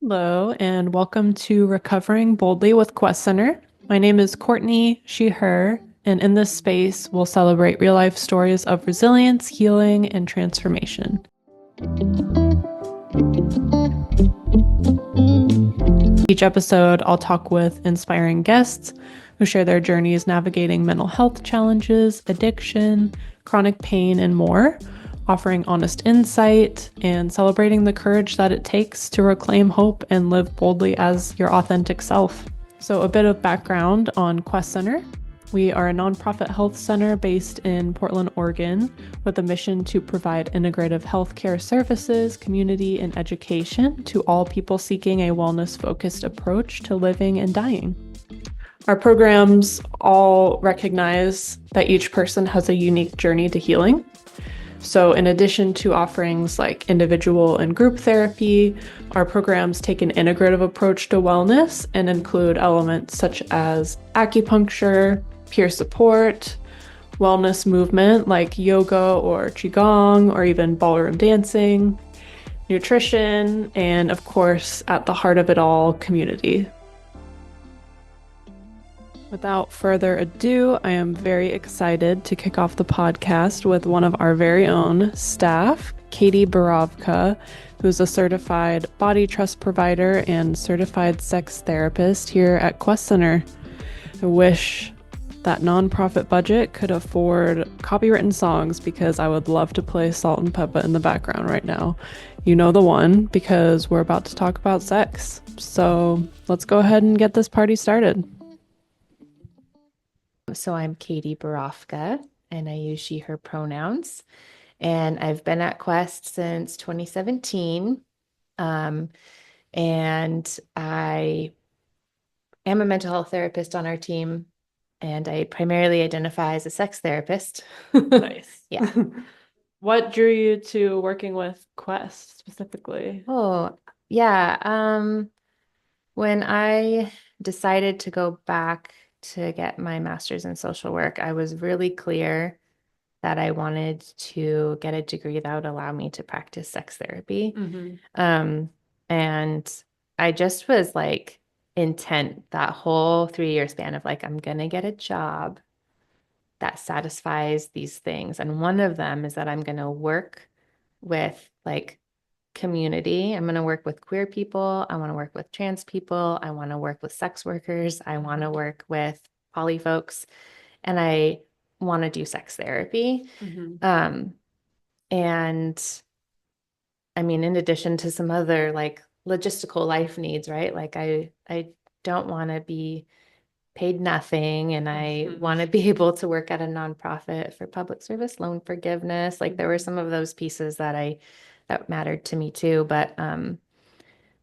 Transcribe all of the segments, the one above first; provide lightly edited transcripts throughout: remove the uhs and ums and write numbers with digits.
Hello, and welcome to Recovering Boldly with Quest Center. My name is Courtney, she, her, and in this space, we'll celebrate real life stories of resilience, healing, and transformation. Each episode, I'll talk with inspiring guests who share their journeys navigating mental health challenges, addiction, chronic pain, and more, offering honest insight and celebrating the courage that it takes to reclaim hope and live boldly as your authentic self. So, a bit of background on Quest Center. We are a nonprofit health center based in Portland, Oregon, with a mission to provide integrative healthcare services, community, and education to all people seeking a wellness-focused approach to living and dying. Our programs all recognize that each person has a unique journey to healing. So, in addition to offerings like individual and group therapy, our programs take an integrative approach to wellness and include elements such as acupuncture, peer support, wellness movement like yoga or qigong, or even ballroom dancing, nutrition, and of course, at the heart of it all, community. Without further ado, I am very excited to kick off the podcast with one of our very own staff, Katie Borofka, who's a certified body trust provider and certified sex therapist here at Quest Center. I wish that nonprofit budget could afford copywritten songs because I would love to play Salt and Peppa in the background right now. You know the one, because we're about to talk about sex. So let's go ahead and get this party started. So I'm Katie Borofka, and I use she, her pronouns. And I've been at Quest since 2017. And I am a mental health therapist on our team, and I primarily identify as a sex therapist. Nice. Yeah. What drew you to working with Quest specifically? Oh, yeah. When I decided to go back to get my master's in social work, I was really clear that I wanted to get a degree that would allow me to practice sex therapy. And I just was like intent that whole 3 year span of like, I'm gonna get a job that satisfies these things. And one of them is that I'm gonna work with like community. I'm going to work with queer people. I want to work with trans people. I want to work with sex workers. I want to work with poly folks. And I want to do sex therapy. And I mean, in addition to some other like logistical life needs, right? Like I don't want to be paid nothing, and I want to be able to work at a nonprofit for public service loan forgiveness. Like there were some of those pieces that mattered to me too. But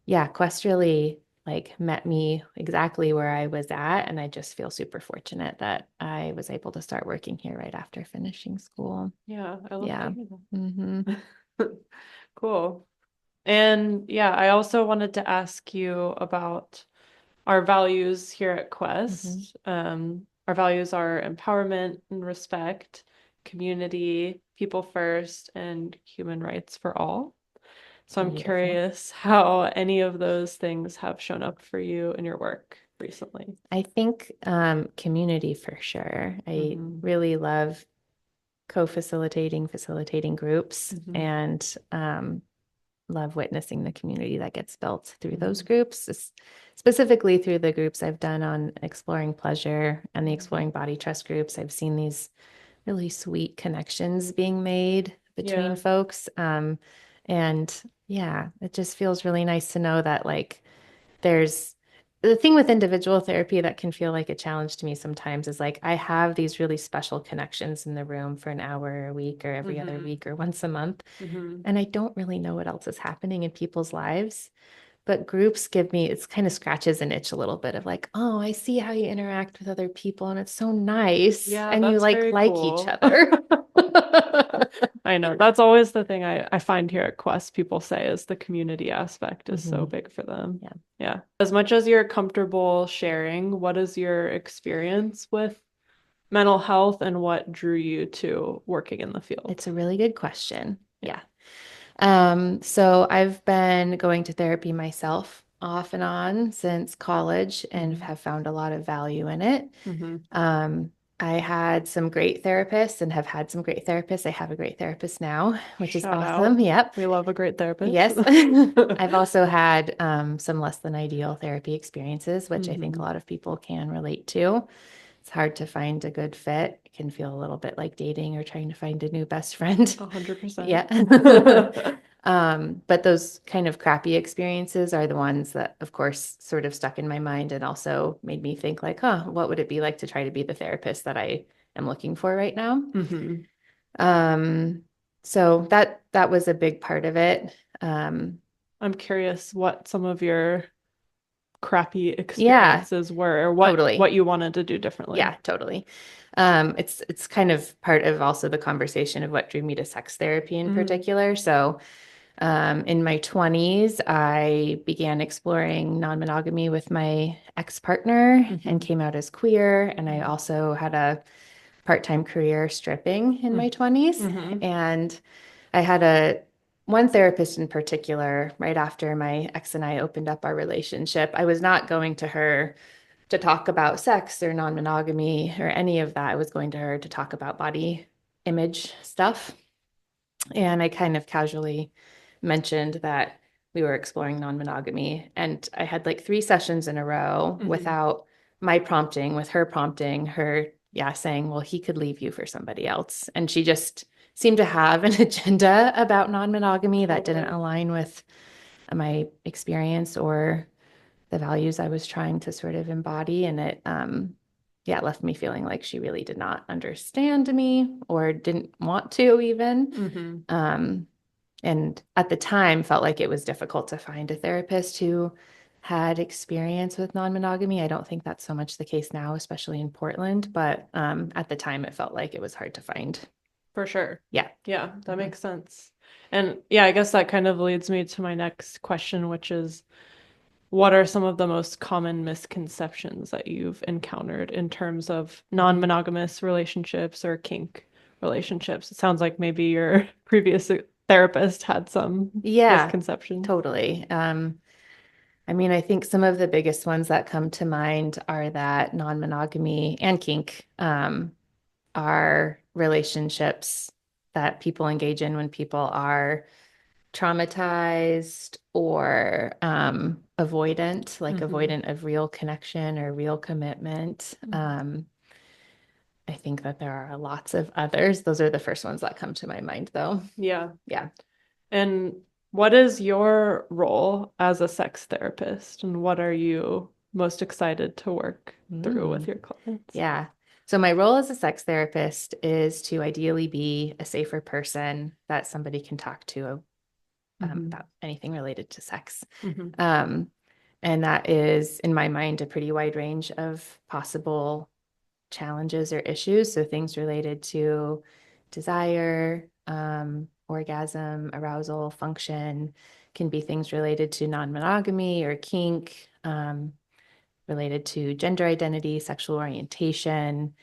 yeah, Quest really like met me exactly where I was at, and I just feel super fortunate that I was able to start working here right after finishing school. Yeah, I love Yeah. to hear that. Cool. And yeah, I also wanted to ask you about our values here at Quest. Our values are empowerment and respect, community, people first, and human rights for all. So I'm Beautiful. curious how any of those things have shown up for you in your work recently. I think community for sure. I really love facilitating groups, and love witnessing the community that gets built through those groups, specifically through the groups I've done on exploring pleasure and the exploring body trust groups. I've seen these really sweet connections being made between folks. And yeah, it just feels really nice to know that like there's the thing with individual therapy that can feel like a challenge to me sometimes is like I have these really special connections in the room for an hour a week or every other week or once a month. And I don't really know what else is happening in people's lives. But groups give me, it's kind of scratches an itch a little bit of like, oh, I see how you interact with other people and it's so nice. Yeah, And you that's very like cool. each other. I know. That's always the thing I find here at Quest, people say is the community aspect is so big for them. Yeah. Yeah. As much as you're comfortable sharing, what is your experience with mental health and what drew you to working in the field? It's a really good question. Yeah. So I've been going to therapy myself off and on since college and have found a lot of value in it. I had some great therapists and have had some great therapists. I have a great therapist now, which is Shout awesome. out. Yep. We love a great therapist. Yes. I've also had some less than ideal therapy experiences, which I think a lot of people can relate to. It's hard to find a good fit. It can feel a little bit like dating or trying to find a new best friend. 100%. Yeah. But those kind of crappy experiences are the ones that, of course, sort of stuck in my mind and also made me think like, huh, what would it be like to try to be the therapist that I am looking for right now? So that was a big part of it. I'm curious what some of your crappy Yeah, experiences were, or totally. what you wanted to do differently. Yeah, totally. It's kind of part of also the conversation of what drew me to sex therapy in particular. So, in my 20s, I began exploring non-monogamy with my ex-partner and came out as queer. And I also had a part-time career stripping in my 20s. And I had one therapist in particular, right after my ex and I opened up our relationship. I was not going to her to talk about sex or non-monogamy or any of that. I was going to her to talk about body image stuff. And I kind of casually mentioned that we were exploring non-monogamy. And I had like 3 sessions in a row without my prompting, with her prompting, her, saying, well, he could leave you for somebody else. And she just seemed to have an agenda about non-monogamy that didn't align with my experience or the values I was trying to sort of embody. And it, left me feeling like she really did not understand me or didn't want to even. And at the time felt like it was difficult to find a therapist who had experience with non-monogamy. I don't think that's so much the case now, especially in Portland, but at the time it felt like it was hard to find. For sure. Yeah. Yeah, that makes sense. And yeah, I guess that kind of leads me to my next question, which is, what are some of the most common misconceptions that you've encountered in terms of non-monogamous relationships or kink relationships? It sounds like maybe your previous therapist had some misconceptions. Totally. I mean, I think some of the biggest ones that come to mind are that non-monogamy and kink are relationships that people engage in when people are traumatized or avoidant, like avoidant of real connection or real commitment. I think that there are lots of others. Those are the first ones that come to my mind, though. Yeah. Yeah. And what is your role as a sex therapist, and what are you most excited to work through with your clients? Yeah. So my role as a sex therapist is to ideally be a safer person that somebody can talk to about anything related to sex. And that is, in my mind, a pretty wide range of possible challenges or issues. So things related to desire, orgasm, arousal, function, can be things related to non-monogamy or kink, related to gender identity, sexual orientation,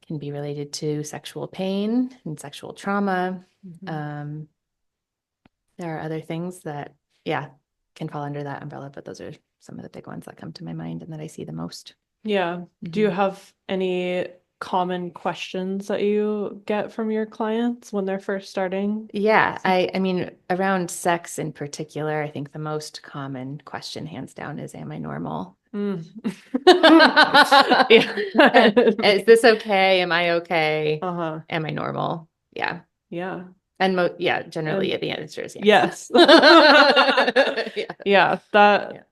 can be related to sexual pain and sexual trauma. There are other things that, can fall under that umbrella, but those are some of the big ones that come to my mind and that I see the most. Yeah. Do you have any common questions that you get from your clients when they're first starting? Yeah, I mean, around sex in particular, I think the most common question, hands down, is, am I normal? Is this okay? Am I okay? Am I normal? Yeah. Yeah. And generally the answer is yes. Yeah,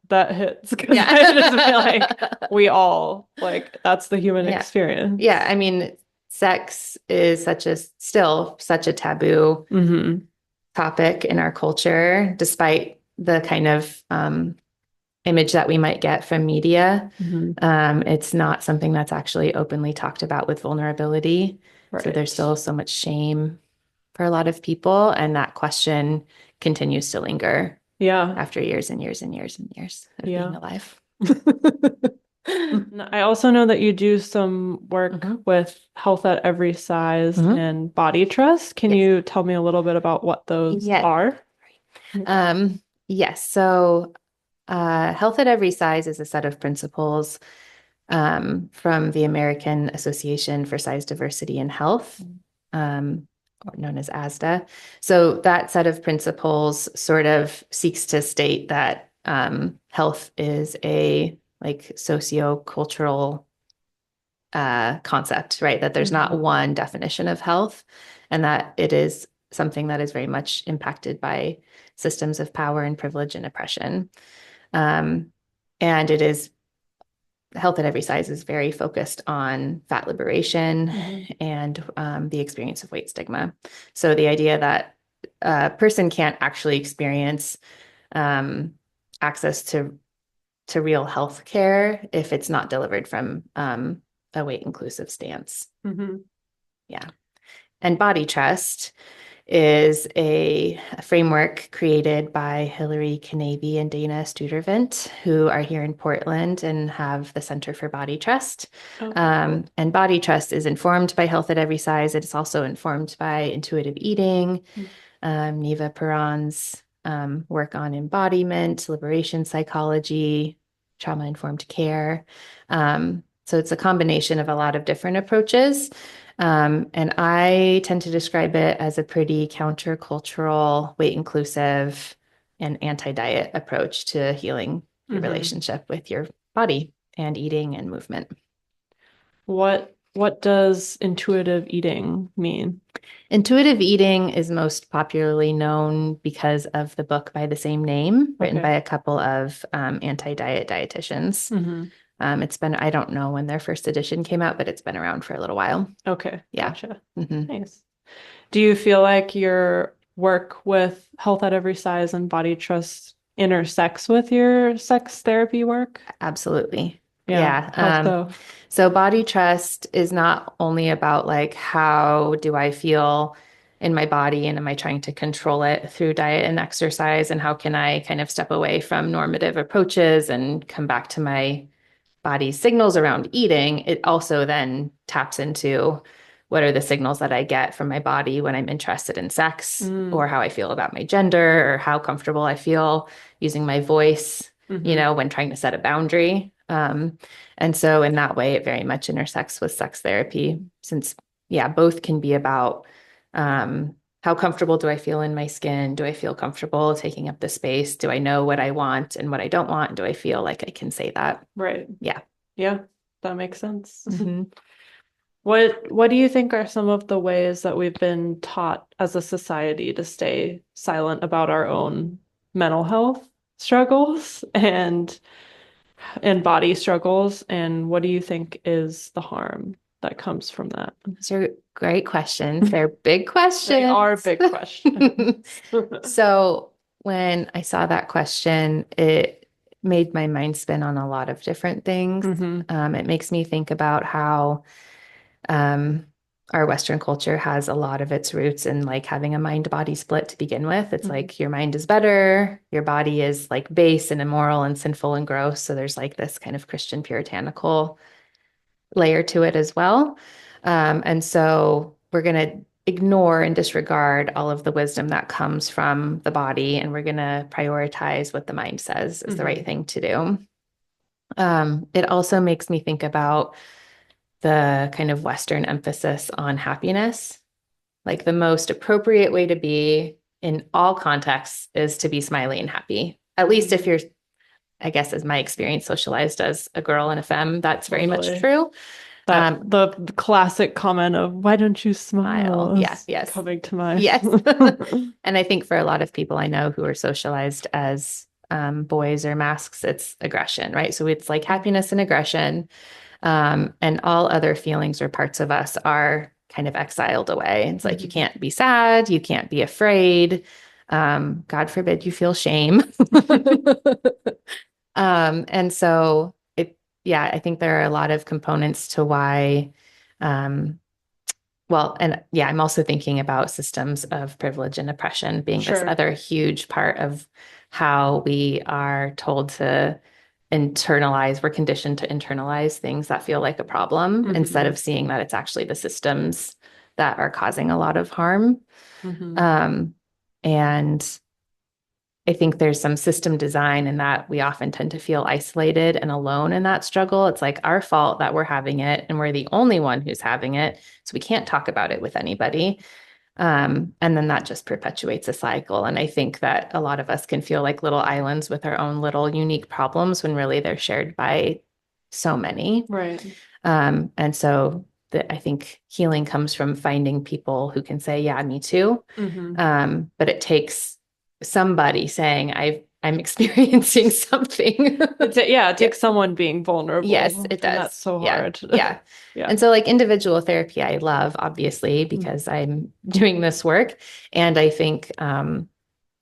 that hits. Yeah. I just feel like we all, like, that's the human experience. Yeah, I mean, sex is still such a taboo topic in our culture, despite the kind of image that we might get from media. It's not something that's actually openly talked about with vulnerability. Right. So there's still so much shame for a lot of people, and that question continues to linger. Yeah. After years and years and years and years of being alive. I also know that you do some work with health at every size and body trust. Can you tell me a little bit about what those are? Yes. So Health at Every Size is a set of principles from the American Association for Size Diversity in Health, or known as ASDA. So that set of principles sort of seeks to state that health is a like socio-cultural concept, right? That there's not one definition of health, and that it is something that is very much impacted by systems of power and privilege and oppression. And it is Health at Every Size is very focused on fat liberation and the experience of weight stigma. So the idea that a person can't actually experience access to real health care if it's not delivered from a weight inclusive stance. Yeah. And Body Trust is a framework created by Hillary Canavy and Dana Studervant, who are here in Portland and have the Center for Body Trust. Cool. And Body Trust is informed by Health at Every Size. It is also informed by intuitive eating, Neva Perron's work on embodiment, liberation psychology, trauma-informed care. So it's a combination of a lot of different approaches. And I tend to describe it as a pretty countercultural, weight inclusive, and anti-diet approach to healing your relationship with your body and eating and movement. What does intuitive eating mean? Intuitive eating is most popularly known because of the book by the same name, written by a couple of anti-diet dietitians. It's been, I don't know when their first edition came out, but it's been around for a little while. Okay. Yeah. Gotcha. Nice. Do you feel like your work with Health at Every Size and Body Trust intersects with your sex therapy work? Absolutely. Yeah. How so? So Body Trust is not only about like, how do I feel in my body and am I trying to control it through diet and exercise? And how can I kind of step away from normative approaches and come back to my body's signals around eating? It also then taps into what are the signals that I get from my body when I'm interested in sex, or how I feel about my gender, or how comfortable I feel using my voice, you know, when trying to set a boundary. And so in that way, it very much intersects with sex therapy, since, both can be about how comfortable do I feel in my skin? Do I feel comfortable taking up the space? Do I know what I want and what I don't want? Do I feel like I can say that? Right. Yeah. Yeah, that makes sense. What do you think are some of the ways that we've been taught as a society to stay silent about our own mental health struggles and body struggles? And what do you think is the harm that comes from that? Those are great questions. They're big questions. They are big questions. So when I saw that question, it made my mind spin on a lot of different things. It makes me think about how our Western culture has a lot of its roots in like having a mind-body split to begin with. It's like your mind is better, your body is like base and immoral and sinful and gross. So there's like this kind of Christian puritanical layer to it as well. And so we're going to ignore and disregard all of the wisdom that comes from the body, and we're going to prioritize what the mind says is the right thing to do. It also makes me think about the kind of Western emphasis on happiness. Like the most appropriate way to be in all contexts is to be smiley and happy. At least if you're, I guess, as my experience, socialized as a girl and a femme, that's very much true. That the classic comment of "Why don't you smile?" Yes, coming to mind. Yes, and I think for a lot of people I know who are socialized as boys or masks, it's aggression, right? So it's like happiness and aggression, and all other feelings or parts of us are kind of exiled away. It's like you can't be sad, you can't be afraid. God forbid you feel shame. And so I think there are a lot of components to why, I'm also thinking about systems of privilege and oppression being this other huge part of how we are told to internalize, we're conditioned to internalize things that feel like a problem instead of seeing that it's actually the systems that are causing a lot of harm. And I think there's some system design in that we often tend to feel isolated and alone in that struggle. It's like our fault that we're having it and we're the only one who's having it. So we can't talk about it with anybody. And then that just perpetuates a cycle. And I think that a lot of us can feel like little islands with our own little unique problems when really they're shared by so many. Right. And so I think healing comes from finding people who can say, yeah, me too. But it takes somebody saying, I'm experiencing something. It takes someone being vulnerable. Yes, it does. And that's so hard. Yeah. And so like individual therapy, I love, obviously, because I'm doing this work. And I think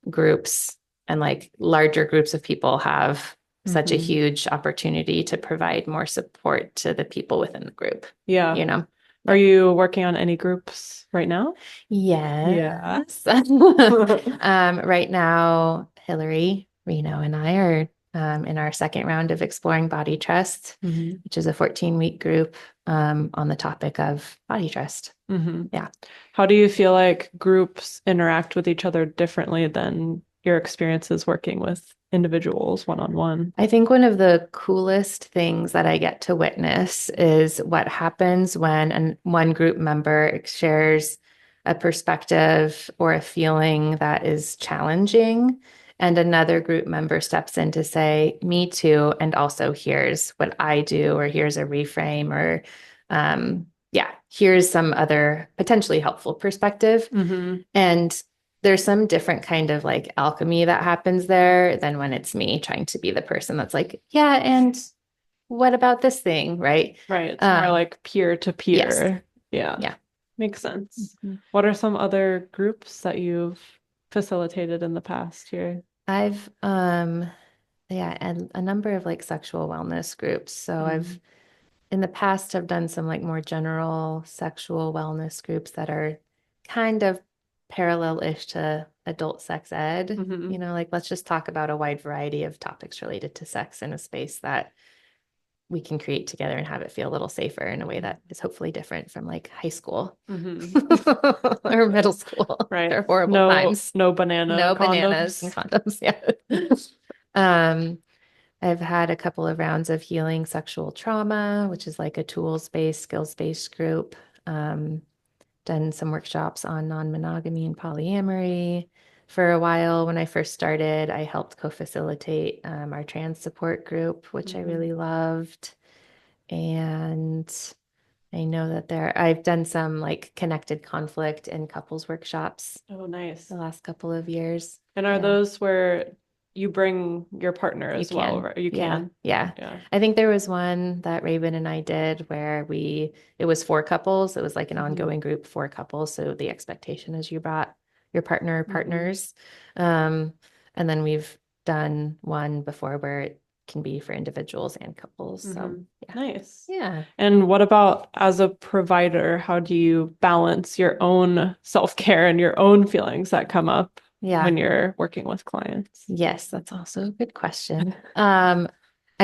groups and like larger groups of people have such a huge opportunity to provide more support to the people within the group. Yeah. You know? Are you working on any groups right now? Yes. Right now, Hillary, Reno, and I are in our second round of Exploring Body Trust, which is a 14-week group on the topic of body trust. Yeah. How do you feel like groups interact with each other differently than your experiences working with individuals one-on-one? I think one of the coolest things that I get to witness is what happens when one group member shares a perspective or a feeling that is challenging, and another group member steps in to say, me too, and also here's what I do, or here's a reframe, or here's some other potentially helpful perspective. And there's some different kind of like alchemy that happens there than when it's me trying to be the person that's like, yeah, and what about this thing, right? Right. It's more like peer to peer. Yes. Yeah. Makes sense. What are some other groups that you've facilitated in the past year? I've and a number of like sexual wellness groups. So I've in the past have done some like more general sexual wellness groups that are kind of parallel-ish to adult sex ed. You know, like let's just talk about a wide variety of topics related to sex in a space that we can create together and have it feel a little safer in a way that is hopefully different from like high school or middle school. Right. They're horrible times. No bananas and condoms. Yeah. I've had a couple of rounds of healing sexual trauma, which is like a tools-based, skills-based group. Done some workshops on non-monogamy and polyamory. For a while, when I first started, I helped co-facilitate our trans support group, which I really loved. And I know that I've done some like connected conflict and couples workshops. Oh, nice. The last couple of years. And are those where you bring your partner as well, right? You can. Yeah. I think there was one that Raven and I did where it was 4 couples. It was like an ongoing group, 4 couples. So the expectation is you brought your partner or partners. And then we've done one before where it can be for individuals and couples. So Nice. Yeah. And what about as a provider? How do you balance your own self-care and your own feelings that come up when you're working with clients? Yes, that's also a good question. I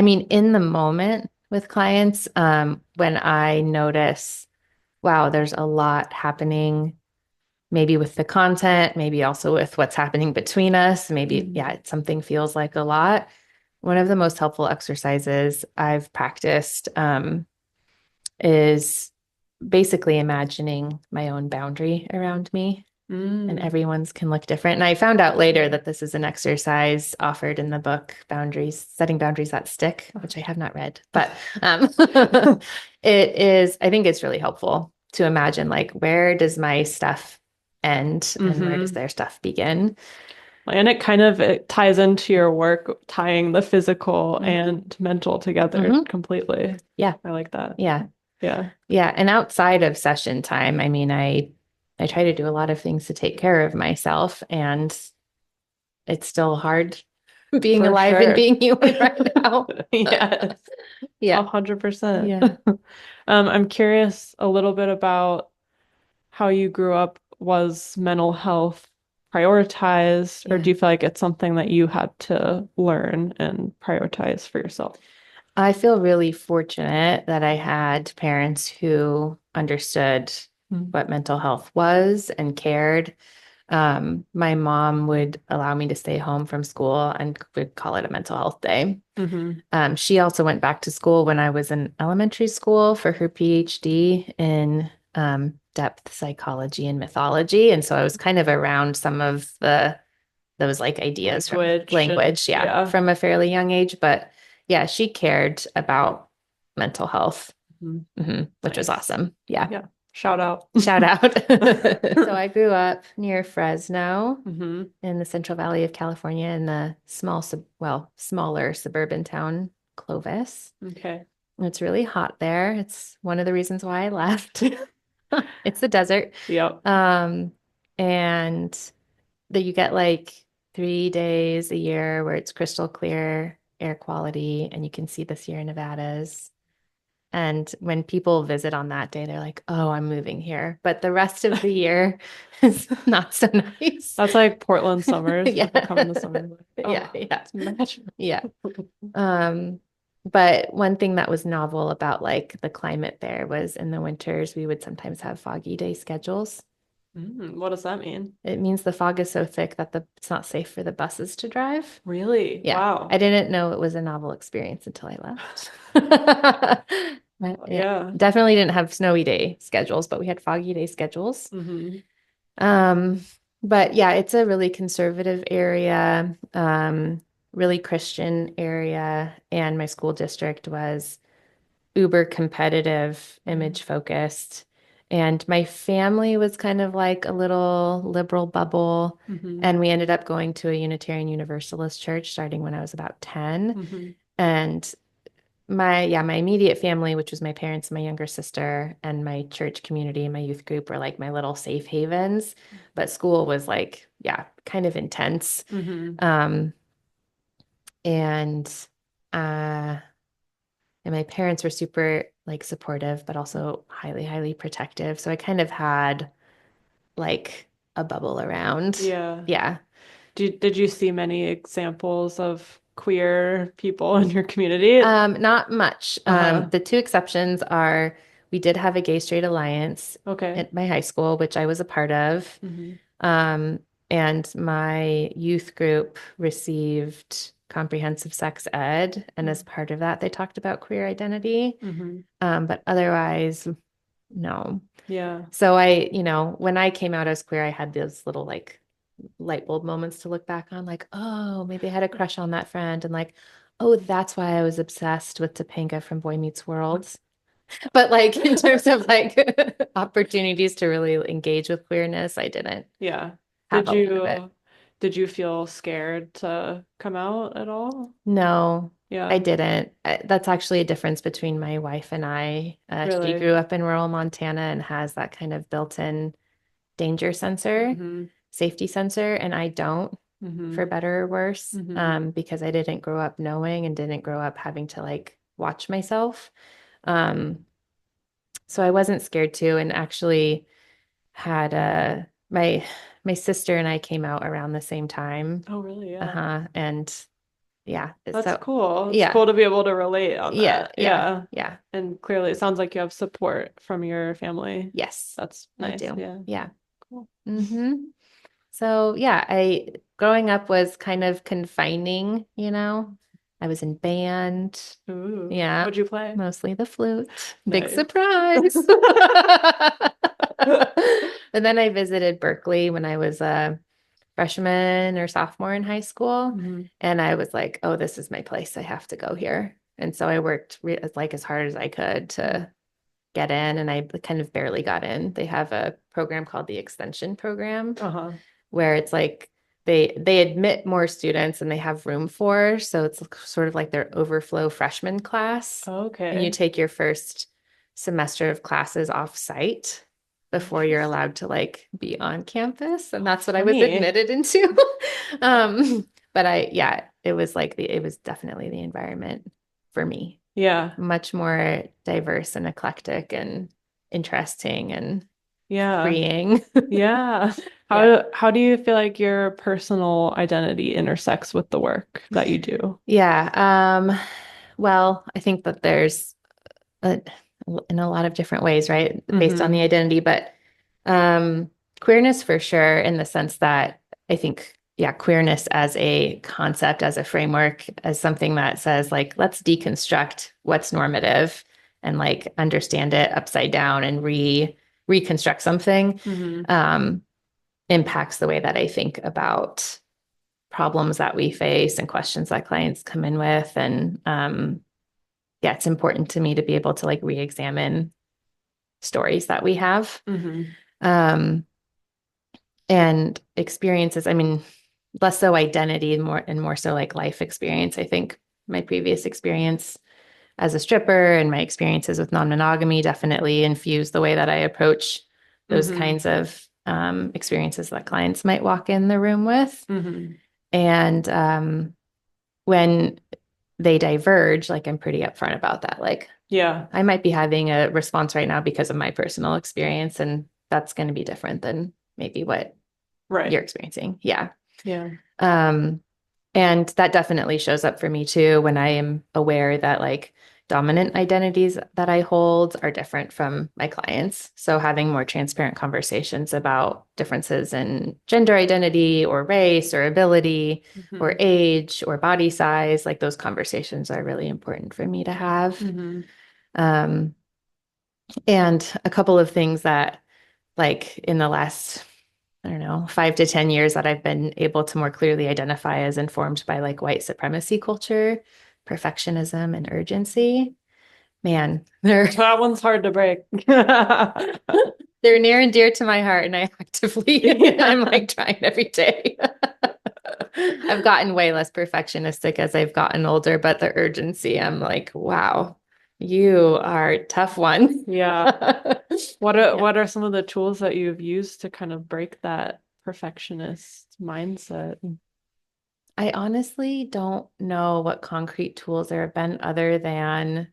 mean, in the moment with clients, when I notice, wow, there's a lot happening, maybe with the content, maybe also with what's happening between us, maybe, something feels like a lot. One of the most helpful exercises I've practiced is basically imagining my own boundary around me. And everyone's can look different. And I found out later that this is an exercise offered in the book, Setting Boundaries That Stick, which I have not read, but I think it's really helpful to imagine like, where does my stuff end and where does their stuff begin? And it ties into your work, tying the physical and mental together completely. Yeah. I like that. Yeah. Yeah. Yeah. And outside of session time, I mean, I try to do a lot of things to take care of myself, and it's still hard being alive and being human right now. Yes. Yeah. 100%. Yeah. I'm curious a little bit about how you grew up. Was mental health prioritized, or do you feel like it's something that you had to learn and prioritize for yourself? I feel really fortunate that I had parents who understood what mental health was and cared. My mom would allow me to stay home from school and would call it a mental health day. She also went back to school when I was in elementary school for her PhD in depth psychology and mythology. And so I was kind of around some of those like ideas Language from language, yeah. from a fairly young age. But yeah, she cared about mental health, which was Nice. awesome. Yeah. Yeah. Shout out. Shout out. So I grew up near Fresno Mhm. in the Central Valley of California in the smaller suburban town, Clovis. Okay. And it's really hot there. It's one of the reasons why I left. It's the desert. Yep. And that you get like 3 days a year where it's crystal clear air quality and you can see the Sierra Nevadas. And when people visit on that day, they're like, oh, I'm moving here. But the rest of the year is not so nice. That's like Portland summers. Yeah. People come in the summer. Like, oh, Yeah. it's magical. Yeah. But one thing that was novel about like the climate there was in the winters, we would sometimes have foggy day schedules. What does that mean? It means the fog is so thick that it's not safe for the buses to drive. Really? Yeah. Wow. I didn't know it was a novel experience until I left. Yeah. Definitely didn't have snowy day schedules, but we had foggy day schedules. But yeah, it's a really conservative area, really Christian area, and my school district was uber competitive, image focused. And my family was kind of like a little liberal bubble. And we ended up going to a Unitarian Universalist church starting when I was about 10. And my immediate family, which was my parents, my younger sister, and my church community and my youth group were like my little safe havens. But school was like, kind of intense. And and my parents were super like supportive, but also highly, highly protective. So I kind of had like a bubble around. Yeah. Yeah. Did you see many examples of queer people in your community? Not much. The two exceptions are we did have a gay straight alliance Okay. at my high school, which I was a part of. And my youth group received comprehensive sex ed. And as part of that, they talked about queer identity. But otherwise, no. Yeah. So when I came out as queer, I had those little like light bulb moments to look back on, like, oh, maybe I had a crush on that friend. And like, oh, that's why I was obsessed with Topanga from Boy Meets World. But like in terms of like opportunities to really engage with queerness, I didn't. Yeah. Have a lot of it. Did you feel scared to come out at all? No, Yeah. I didn't. That's actually a difference between my wife and I. She Really? grew up in rural Montana and has that kind of built-in danger sensor, safety sensor, and I don't, for better or worse, because I didn't grow up knowing and didn't grow up having to like watch myself. So I wasn't scared to, and actually had my sister and I came out around the same time. Oh, really? Yeah. And yeah, That's so cool. It's yeah, cool to be able to relate on that. yeah. And clearly it sounds like you have support from your family. Yes, That's I nice. do. Yeah. Cool. So yeah, growing up was kind of confining, I was in band. Ooh. Yeah. What'd you play? Mostly the flute. Big Nice. surprise. And then I visited Berkeley when I was a freshman or sophomore in high school. And I was like, oh, this is my place. I have to go here. And so I worked like as hard as I could to get in, and I kind of barely got in. They have a program called the extension program where it's like they admit more students than they have room for. So it's sort of like their overflow freshman class. Okay. And you take your first semester of classes off site before you're allowed to like be on campus. And that's what I was admitted into. But it was definitely the environment for me. Yeah. Much more diverse and eclectic and interesting and freeing. Yeah. How do you feel like your personal identity intersects with the work that you do? Yeah. Well, I think that there's in a lot of different ways, right? Based on the identity, but Queerness for sure, in the sense that I think, yeah, queerness as a concept, as a framework, as something that says, like, let's deconstruct what's normative and like understand it upside down and reconstruct something, um, impacts the way that I think about problems that we face and questions that clients come in with. And yeah, it's important to me to be able to like re-examine stories that we have. Um, and experiences, I mean, less so identity and more so like life experience. I think my previous experience as a stripper and my experiences with non-monogamy definitely infuse the way that I approach those kinds of experiences that clients might walk in the room with. And when they diverge, like I'm pretty upfront about that. Like, Yeah. I might be having a response right now because of my personal experience, and that's going to be different than maybe what you're experiencing. Yeah. Yeah. And that definitely shows up for me too when I am aware that like dominant identities that I hold are different from my clients. So having more transparent conversations about differences in gender identity or race or ability or age or body size, like those conversations are really important for me to have. Um, and a couple of things that like in the last, I don't know, 5 to 10 years that I've been able to more clearly identify as informed by like white supremacy culture, perfectionism, and urgency. Man, That one's hard to break. they're near and dear to my heart, and I actively, I'm like trying every day. I've gotten way less perfectionistic as I've gotten older, but the urgency, I'm like, wow, you are a tough one. Yeah. What are some of the tools that you've used to kind of break that perfectionist mindset? I honestly don't know what concrete tools there have been other than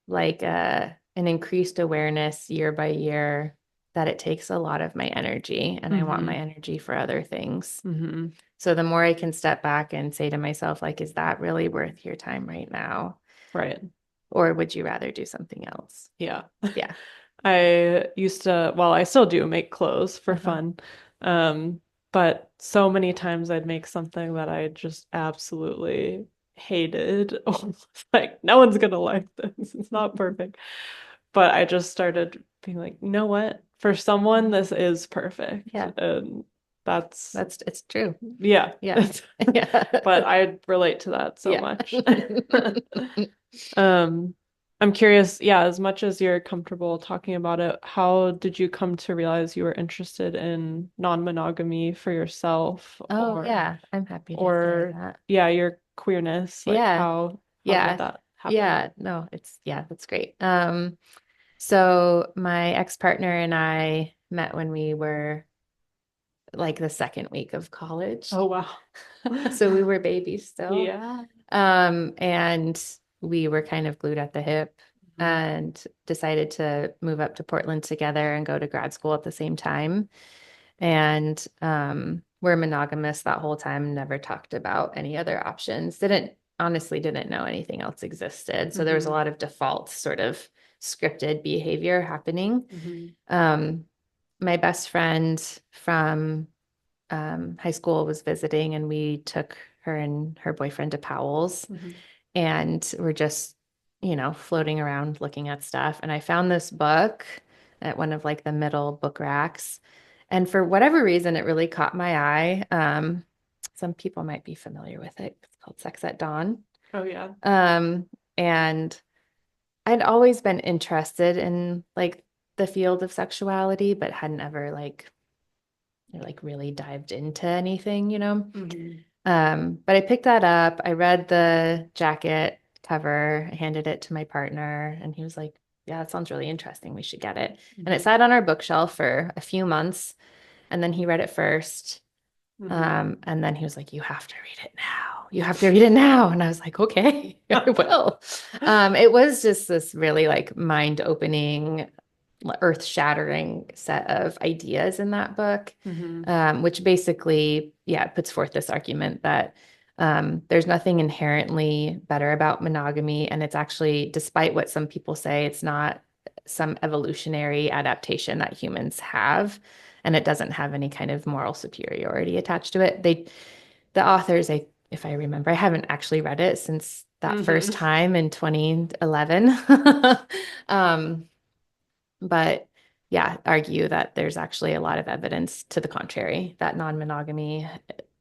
like an increased awareness year by year that it takes a lot of my energy and I want my energy for other things. So the more I can step back and say to myself, like, is that really worth your time right now? Right. Or would you rather do something else? Yeah. Yeah. I used to, well, I still do make clothes for fun. But so many times I'd make something that I just absolutely hated. Like, no one's gonna like this. It's not perfect. But I just started being like, you know what? For someone, this is perfect. Yeah. And that's It's true. yeah. Yeah. Yeah. But I relate to that so Yeah. much. Um, I'm curious, yeah, as much as you're comfortable talking about it, how did you come to realize you were interested in non-monogamy for yourself Oh, yeah. I'm happy to or say that. yeah, your queerness? Like Yeah. how did Yeah. that happen? Yeah. No, that's great. So my ex-partner and I met when we were like the second week of college. Oh wow. So we were babies still. Yeah. And we were kind of glued at the hip and decided to move up to Portland together and go to grad school at the same time. And we're monogamous that whole time, never talked about any other options. Didn't know anything else existed. So there was a lot of default sort of scripted behavior happening. My best friend from high school was visiting, and we took her and her boyfriend to Powell's, and we're just, floating around looking at stuff. And I found this book at one of like the middle book racks. And for whatever reason, it really caught my eye. Some people might be familiar with it. It's called Sex at Dawn. Oh yeah. And I'd always been interested in like the field of sexuality, but hadn't ever like really dived into anything. But I picked that up. I read the jacket cover, I handed it to my partner, and he was like, yeah, that sounds really interesting. We should get it. And it sat on our bookshelf for a few months. And then he read it first. And then he was like, you have to read it now. You have to read it now. And I was like, okay, I will. It was just this really like mind-opening, earth-shattering set of ideas in that book, which basically, yeah, puts forth this argument that there's nothing inherently better about monogamy. And it's actually, despite what some people say, it's not some evolutionary adaptation that humans have. and it doesn't have any kind of moral superiority attached to it. The authors, if I remember, I haven't actually read it since that first time in 2011. um, but yeah, argue that there's actually a lot of evidence to the contrary, that non-monogamy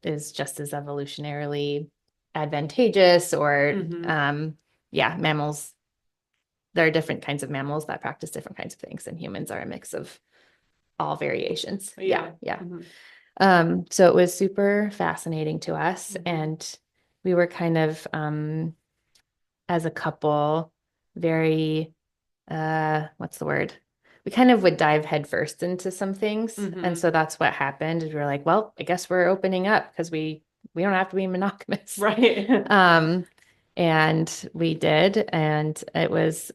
is just as evolutionarily advantageous, or yeah, mammals, there are different kinds of mammals that practice different kinds of things, and humans are a mix of all variations. Yeah. So it was super fascinating to us, and we were kind of as a couple very what's the word? We kind of would dive headfirst into some things. And so that's what happened. Is we were like, well, I guess we're opening up because we don't have to be monogamous. Right. And we did, and it was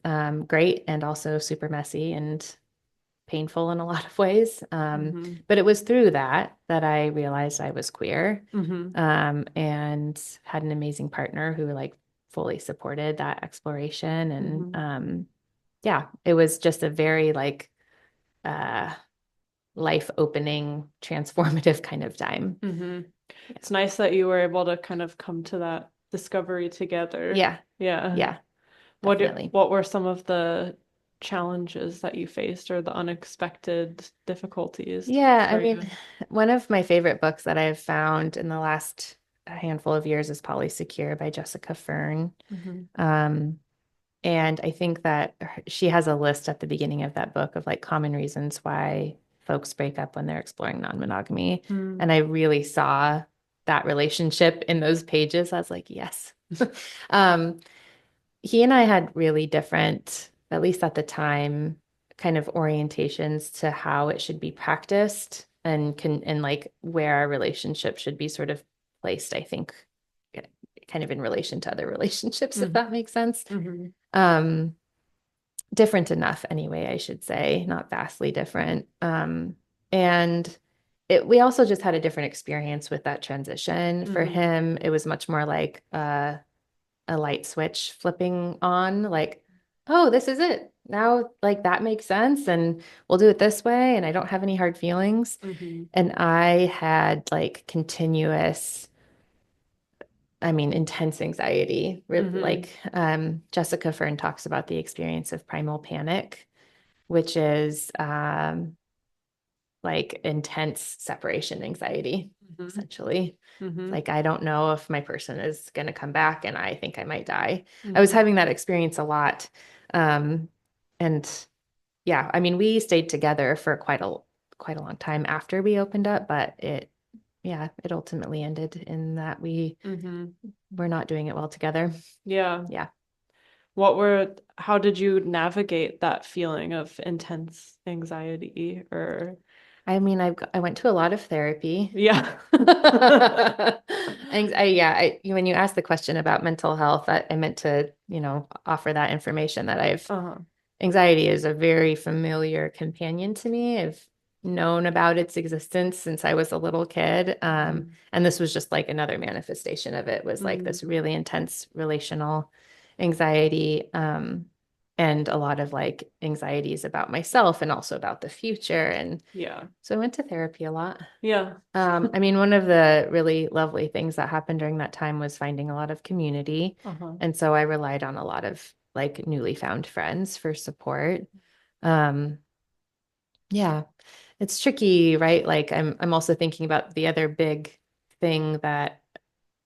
great and also super messy and painful in a lot of ways. But it was through that I realized I was queer, and had an amazing partner who like fully supported that exploration. And yeah, it was just a very like life opening, transformative kind of time. It's nice that you were able to kind of come to that discovery together. Yeah. Yeah. Definitely. What were some of the challenges that you faced, or the unexpected difficulties? Yeah, I mean, one of my favorite books that I've found in the last handful of years is Polysecure by Jessica Fern. And I think that she has a list at the beginning of that book of like common reasons why folks break up when they're exploring non-monogamy. And I really saw that relationship in those pages. I was like, yes. He and I had really different, at least at the time, kind of orientations to how it should be practiced, and like where our relationship should be sort of placed, I think, kind of in relation to other relationships, if that makes sense. Different enough anyway, I should say, not vastly different. And we also just had a different experience with that transition. For him, it was much more like a light switch flipping on, like, oh, this is it. Now, like that makes sense, and we'll do it this way, and I don't have any hard feelings. And I had like continuous, I mean, intense anxiety. Like Jessica Fern talks about the experience of primal panic, which is like intense separation anxiety, essentially. Like, I don't know if my person is going to come back, and I think I might die. I was having that experience a lot. And yeah, I mean, we stayed together for quite a long time after we opened up, but it ultimately ended in that we're not doing it well together. Yeah. Yeah. How did you navigate that feeling of intense anxiety? Or I mean, I went to a lot of therapy. yeah. When you asked the question about mental health, I meant to, offer that information that anxiety is a very familiar companion to me. I've known about its existence since I was a little kid. And this was just like another manifestation of it, was like this really intense relational anxiety. And a lot of like anxieties about myself and also about the future. And so I went to therapy a lot. Yeah. I mean, one of the really lovely things that happened during that time was finding a lot of community. And so I relied on a lot of like newly found friends for support. Yeah, it's tricky, right? Like I'm also thinking about the other big thing that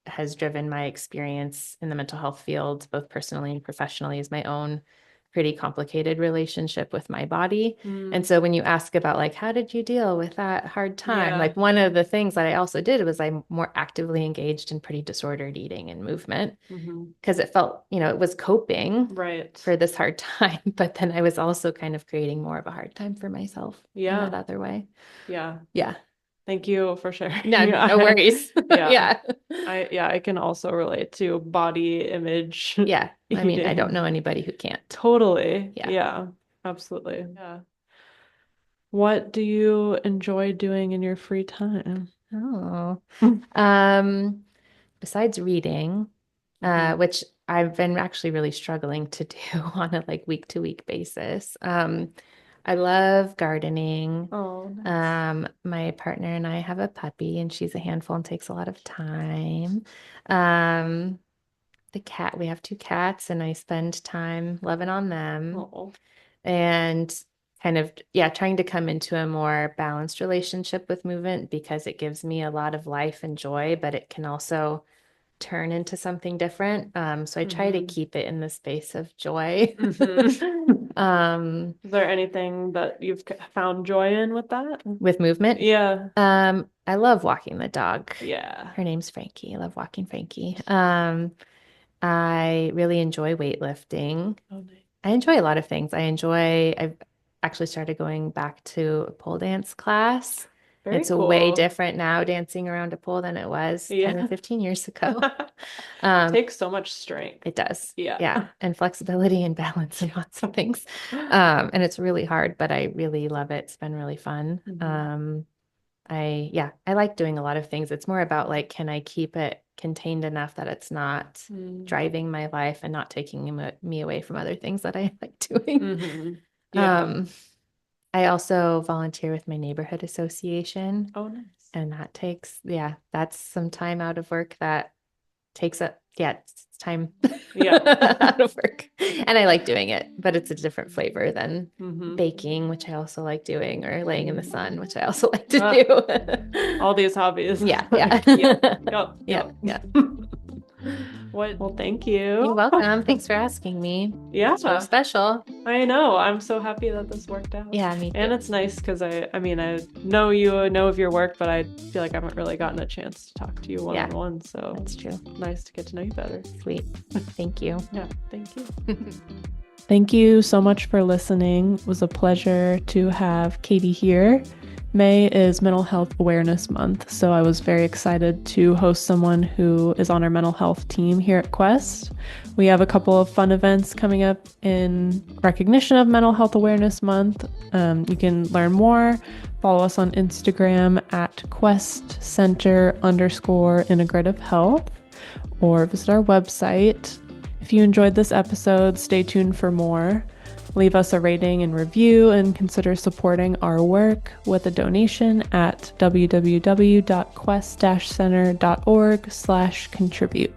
has driven my experience in the mental health field, both personally and professionally, is my own pretty complicated relationship with my body. And so when you ask about like, how did you deal with that hard time? Like, one of the things that I also did was I'm more actively engaged in pretty disordered eating and movement, because it felt, it was coping for this hard time. But then I was also kind of creating more of a hard time for myself in that other way. Yeah. Yeah. Thank you for sharing. No worries. Yeah. I can also relate to body image. Yeah. I mean, I don't know anybody who can't. Totally. Yeah. Yeah, absolutely. Yeah. What do you enjoy doing in your free time? Oh, besides reading, which I've been actually really struggling to do on a like week to week basis. I love gardening. Oh, nice. My partner and I have a puppy, and she's a handful and takes a lot of time. Um, we have 2 cats, and I spend time loving on them Oh. and kind of, yeah, trying to come into a more balanced relationship with movement because it gives me a lot of life and joy, but it can also turn into something different. So I try to keep it in the space of joy. Is there anything that you've found joy in with that? With movement. Yeah. I love walking the dog. Yeah. Her name's Frankie. I love walking Frankie. I really enjoy weightlifting. Oh, nice. I enjoy a lot of things. I've actually started going back to a pole dance class. Very It's cool. way different now dancing around a pole than it was 10 or 15 years ago. Takes so much strength. It does. Yeah. Yeah. And flexibility and balance and lots of things. And it's really hard, but I really love it. It's been really fun. I like doing a lot of things. It's more about like, can I keep it contained enough that it's not driving my life and not taking me away from other things that I like doing. Yeah. I also volunteer with my neighborhood association. Oh, nice. And that's some time out of work that takes up, it's time out of work. And I like doing it, but it's a different flavor than baking, which I also like doing, or laying in the sun, which I also like to do. All these hobbies. Yeah. Well, thank you. You're welcome. Thanks for asking me. Yeah. So special. I know. I'm so happy that this worked out. Yeah, me too. And it's nice because I know you know of your work, but I feel like I haven't really gotten a chance to talk to you one-on-one. So that's true. Nice to get to know you better. Sweet. Thank you. Yeah, thank you. Thank you so much for listening. It was a pleasure to have Katie here. May is Mental Health Awareness Month, so I was very excited to host someone who is on our mental health team here at Quest. We have a couple of fun events coming up in recognition of Mental Health Awareness Month. You can learn more. Follow us on Instagram at questcenter_integrative health, or visit our website. If you enjoyed this episode, stay tuned for more. Leave us a rating and review, and consider supporting our work with a donation at www.quest-center.org/contribute.